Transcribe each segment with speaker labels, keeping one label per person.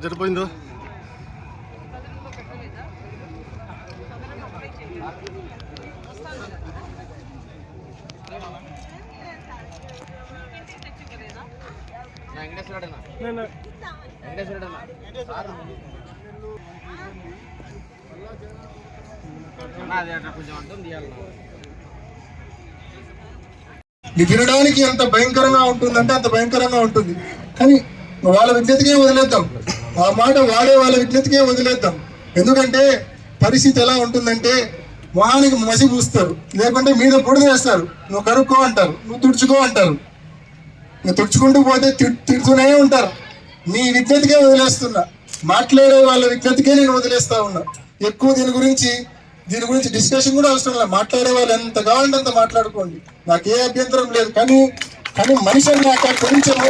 Speaker 1: జరిపోయిందో
Speaker 2: వినడానికి ఎంత భయంకరంగా ఉంటుందంటే అంత భయంకరంగా ఉంటుంది. కానీ వాళ్ళ విజ్ఞతకే వదిలేద్దాం, ఆ మాట వాడే వాళ్ళ విజ్ఞతకే వదిలేద్దాం. ఎందుకంటే పరిస్థితి ఎలా ఉంటుందంటే మొహానికి మసి పూస్తారు, లేకుంటే మీద బుడిద వేస్తారు. నువ్వు కరుక్కో అంటారు, నువ్వు తుడుచుకో అంటారు. నువ్వు తుడుచుకుంటూ పోతే తిడుతూనే ఉంటారు. నీ విజ్ఞతకే వదిలేస్తున్నా, మాట్లాడే వాళ్ళ విజ్ఞతకే నేను వదిలేస్తా ఉన్నా. ఎక్కువ దీని గురించి డిస్కషన్ కూడా అవసరం లేదు. మాట్లాడే వాళ్ళు ఎంత కావాలంటే అంత మాట్లాడుకోండి, నాకే అభ్యంతరం లేదు. కానీ మనిషి అన్నాక కొంచెము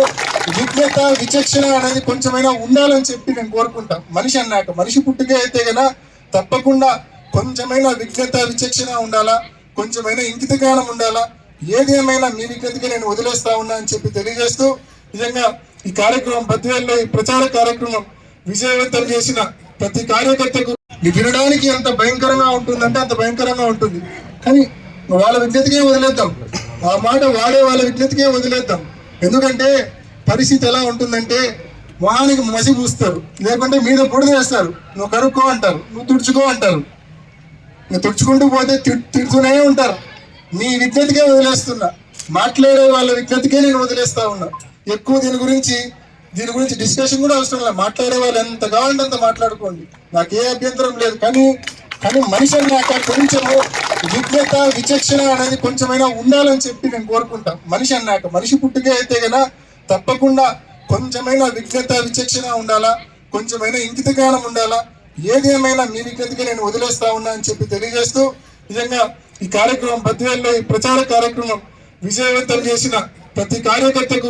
Speaker 2: విజ్ఞత విచక్షణ అనేది కొంచెమైనా ఉండాలని చెప్పి నేను కోరుకుంటా. మనిషి అన్నాక మనిషి పుట్టుకే అయితే కనుక తప్పకుండా కొంచెమైనా విజ్ఞత విచక్షణ ఉండాలా, కొంచెమైనా ఇంకిత జ్ఞానం ఉండాలా. ఏదేమైనా మీ విజ్ఞతగా నేను వదిలేస్తా ఉన్నా అని చెప్పి తెలియజేస్తూ, నిజంగా ఈ కార్యక్రమం బద్వేల్లో ఈ ప్రచార కార్యక్రమం విజయవంతం చేసిన ప్రతి కార్యకర్తకు వినడానికి ఎంత భయంకరంగా ఉంటుందంటే అంత భయంకరంగా ఉంటుంది. కానీ వాళ్ళ విజ్ఞతకే వదిలేద్దాం, ఆ మాట వాడే వాళ్ళ విజ్ఞతకే వదిలేద్దాం. ఎందుకంటే పరిస్థితి ఎలా ఉంటుందంటే మొహానికి మసి పూస్తారు, లేకుంటే మీద బుడిద వేస్తారు. నువ్వు కరుక్కో అంటారు, నువ్వు తుడుచుకో అంటారు. నువ్వు తుడుచుకుంటూ పోతే తిడుతూనే ఉంటారు. నీ విజ్ఞతకే వదిలేస్తున్నా, మాట్లాడే వాళ్ళ విజ్ఞతకే నేను వదిలేస్తా ఉన్నా. ఎక్కువ దీని గురించి డిస్కషన్ కూడా అవసరం లేదు. మాట్లాడే వాళ్ళు ఎంత కావాలంటే అంత మాట్లాడుకోండి, నాకే అభ్యంతరం లేదు. కానీ మనిషి అన్నాక కొంచెము విజ్ఞత విచక్షణ అనేది కొంచెమైనా ఉండాలని చెప్పి నేను కోరుకుంటా. మనిషి అన్నాక మనిషి పుట్టుకే అయితే కనుక తప్పకుండా కొంచెమైనా విజ్ఞత విచక్షణ ఉండాలా, కొంచెమైనా ఇంకిత జ్ఞానం ఉండాలా. ఏదేమైనా మీ విజ్ఞతగా నేను వదిలేస్తా ఉన్నా అని చెప్పి తెలియజేస్తూ, నిజంగా ఈ కార్యక్రమం బద్వేల్లో ఈ ప్రచార కార్యక్రమం విజయవంతం చేసిన ప్రతి కార్యకర్తకు